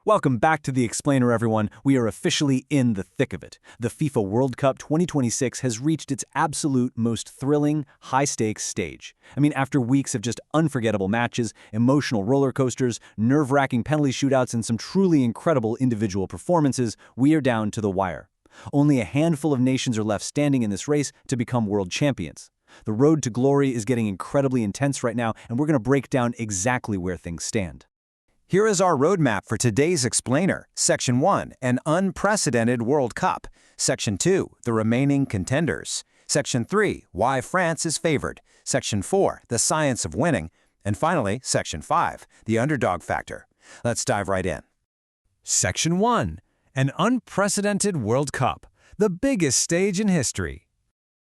Welcome back to The Explainer, everyone. We are officially in the thick of it. The FIFA World Cup 2026 has reached its absolute most thrilling, high-stakes stage. After weeks of just unforgettable matches, emotional roller coasters, nerve-wracking penalty shootouts, and some truly incredible individual performances, we are down to the wire. Only a handful of nations are left standing in this race to become world champions. The road to glory is getting incredibly intense right now, and we're going to break down exactly where things stand. Here is our roadmap for today's Explainer. Section 1, an unprecedented World Cup. Section 2, the remaining contenders. Section 3, why France is favored. Section 4, the science of winning. And finally, Section 5, the underdog factor. Let's dive right in. Section 1, an unprecedented World Cup, the biggest stage in history.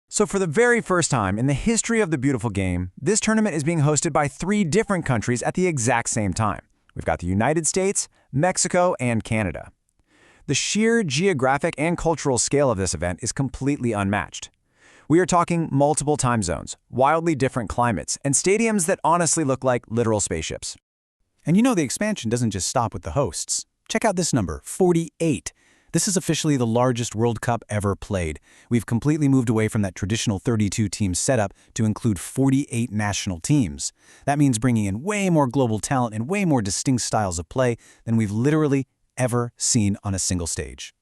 So for the very first time in the history of the beautiful game, this tournament is being hosted by 3 different countries at the exact same time. We've got the United States, Mexico, and Canada. The sheer geographic and cultural scale of this event is completely unmatched. We are talking multiple time zones, wildly different climates, and stadiums that honestly look like literal spaceships. And the expansion doesn't just stop with the hosts. Check out this number, 48. This is officially the largest World Cup ever played. We've completely moved away from that traditional 32-team setup to include 48 national teams. That means bringing in way more global talent and way more distinct styles of play than we've literally ever seen on a single stage.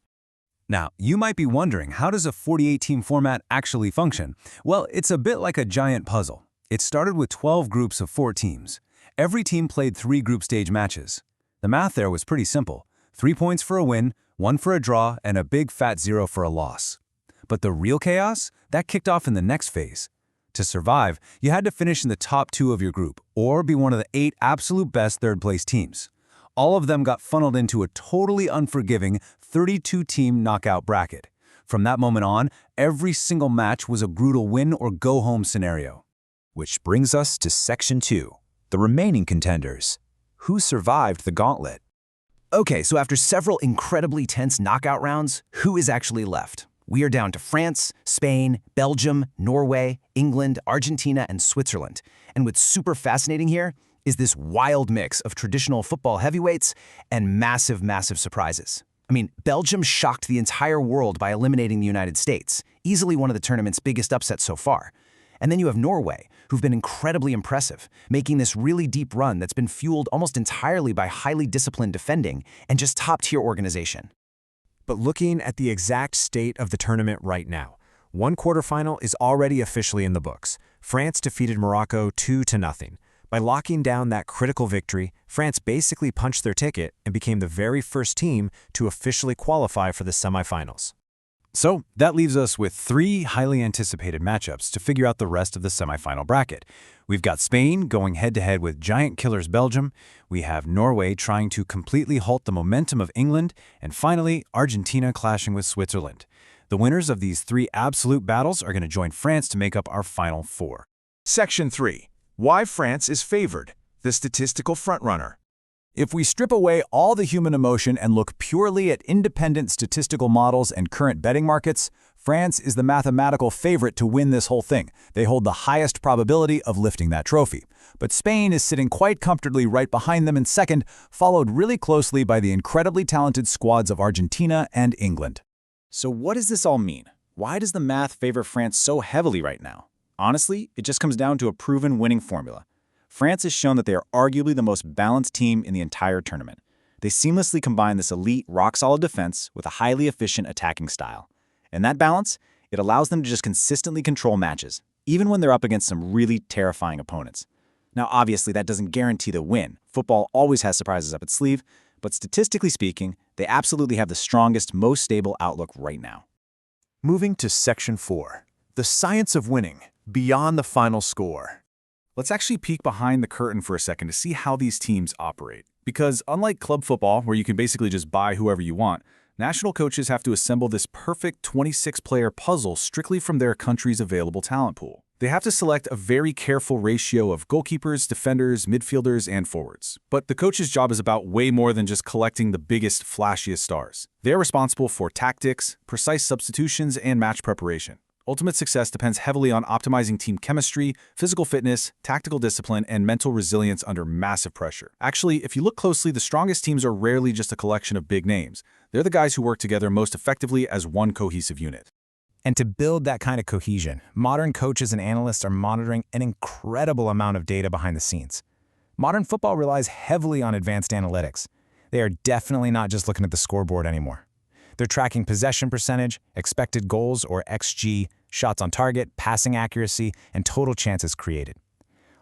Now, you might be wondering, how does a 48-team format actually function? Well, it's a bit like a giant puzzle. It started with 12 groups of 4 teams. Every team played 3 group stage matches. The math there was pretty simple. 3 points for a win, 1 for a draw, and a big fat 0 for a loss. But the real chaos? That kicked off in the next phase. To survive, you had to finish in the top 2 of your group, or be one of the 8 absolute best third-place teams. All of them got funneled into a totally unforgiving 32-team knockout bracket. From that moment on, every single match was a brutal win or go-home scenario. Which brings us to Section 2, the remaining contenders. Who survived the gauntlet? Okay, so after several incredibly tense knockout rounds, who is actually left? We are down to France, Spain, Belgium, Norway, England, Argentina, and Switzerland. And what's super fascinating here is this wild mix of traditional football heavyweights and massive, massive surprises. Belgium shocked the entire world by eliminating the United States, easily one of the tournament's biggest upsets so far. And then you have Norway, who've been incredibly impressive, making this really deep run that's been fueled almost entirely by highly disciplined defending and just top-tier organization. But looking at the exact state of the tournament right now, one quarterfinal is already officially in the books. France defeated Morocco 2-0. By locking down that critical victory, France basically punched their ticket and became the very first team to officially qualify for the semifinals. So that leaves us with 3 highly anticipated matchups to figure out the rest of the semifinal bracket. We've got Spain going head-to-head with giant killers Belgium, we have Norway trying to completely halt the momentum of England, and finally, Argentina clashing with Switzerland. The winners of these 3 absolute battles are going to join France to make up our final 4. Section 3. Why France is favored. The statistical frontrunner. If we strip away all the human emotion and look purely at independent statistical models and current betting markets, France is the mathematical favorite to win this whole thing. They hold the highest probability of lifting that trophy. But Spain is sitting quite comfortably right behind them in second, followed really closely by the incredibly talented squads of Argentina and England. So what does this all mean? Why does the math favor France so heavily right now? Honestly, it just comes down to a proven winning formula. France has shown that they are arguably the most balanced team in the entire tournament. They seamlessly combine this elite, rock-solid defense with a highly efficient attacking style. And that balance, it allows them to just consistently control matches, even when they're up against some really terrifying opponents. Now, obviously, that doesn't guarantee the win. Football always has surprises up its sleeve, but statistically speaking, they absolutely have the strongest, most stable outlook right now. Moving to Section 4. The science of winning, beyond the final score. Let's actually peek behind the curtain for a second to see how these teams operate. Because unlike club football, where you can basically just buy whoever you want, national coaches have to assemble this perfect 26-player puzzle strictly from their country's available talent pool. They have to select a very careful ratio of goalkeepers, defenders, midfielders, and forwards. But the coach's job is about way more than just collecting the biggest, flashiest stars. They're responsible for tactics, precise substitutions, and match preparation. Ultimate success depends heavily on optimizing team chemistry, physical fitness, tactical discipline, and mental resilience under massive pressure. Actually, if you look closely, the strongest teams are rarely just a collection of big names. They're the guys who work together most effectively as one cohesive unit. And to build that kind of cohesion, modern coaches and analysts are monitoring an incredible amount of data behind the scenes. Modern football relies heavily on advanced analytics. They are definitely not just looking at the scoreboard anymore. They're tracking possession percentage, expected goals or XG, shots on target, passing accuracy, and total chances created.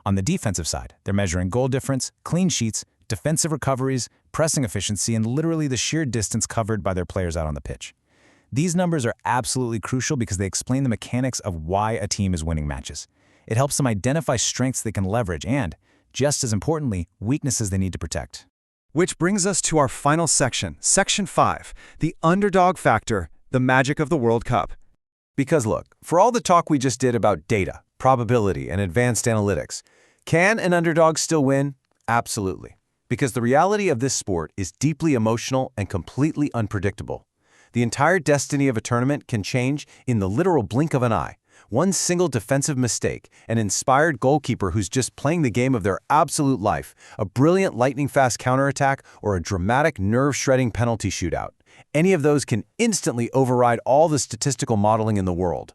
On the defensive side, they're measuring goal difference, clean sheets, defensive recoveries, pressing efficiency, and literally the sheer distance covered by their players out on the pitch. These numbers are absolutely crucial because they explain the mechanics of why a team is winning matches. It helps them identify strengths they can leverage and, just as importantly, weaknesses they need to protect. Which brings us to our final section, Section 5, the underdog factor, the magic of the World Cup. Because look, for all the talk we just did about data, probability, and advanced analytics, can an underdog still win? Absolutely. Because the reality of this sport is deeply emotional and completely unpredictable. The entire destiny of a tournament can change in the literal blink of an eye. One single defensive mistake, an inspired goalkeeper who's just playing the game of their absolute life, a brilliant lightning-fast counterattack, or a dramatic nerve-shredding penalty shootout. Any of those can instantly override all the statistical modeling in the world.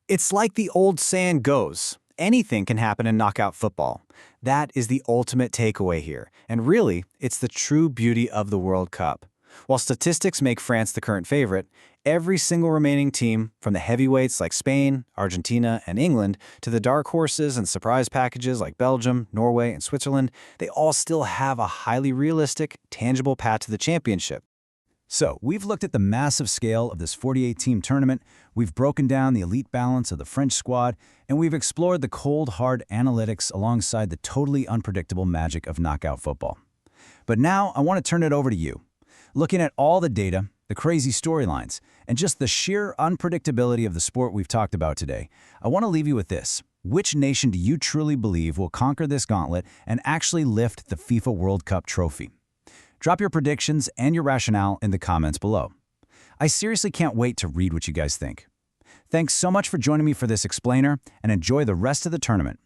It's like the old saying goes, anything can happen in knockout football. That is the ultimate takeaway here, and really, it's the true beauty of the World Cup. While statistics make France the current favorite, every single remaining team, from the heavyweights like Spain, Argentina, and England, to the dark horses and surprise packages like Belgium, Norway, and Switzerland, they all still have a highly realistic, tangible path to the championship. So, we've looked at the massive scale of this 48-team tournament, we've broken down the elite balance of the French squad, and we've explored the cold, hard analytics alongside the totally unpredictable magic of knockout football. But now, I want to turn it over to you. Looking at all the data, the crazy storylines, and just the sheer unpredictability of the sport we've talked about today, I want to leave you with this. Which nation do you truly believe will conquer this gauntlet and actually lift the FIFA World Cup trophy? Drop your predictions and your rationale in the comments below. I seriously can't wait to read what you guys think. Thanks so much for joining me for this explainer, and enjoy the rest of the tournament.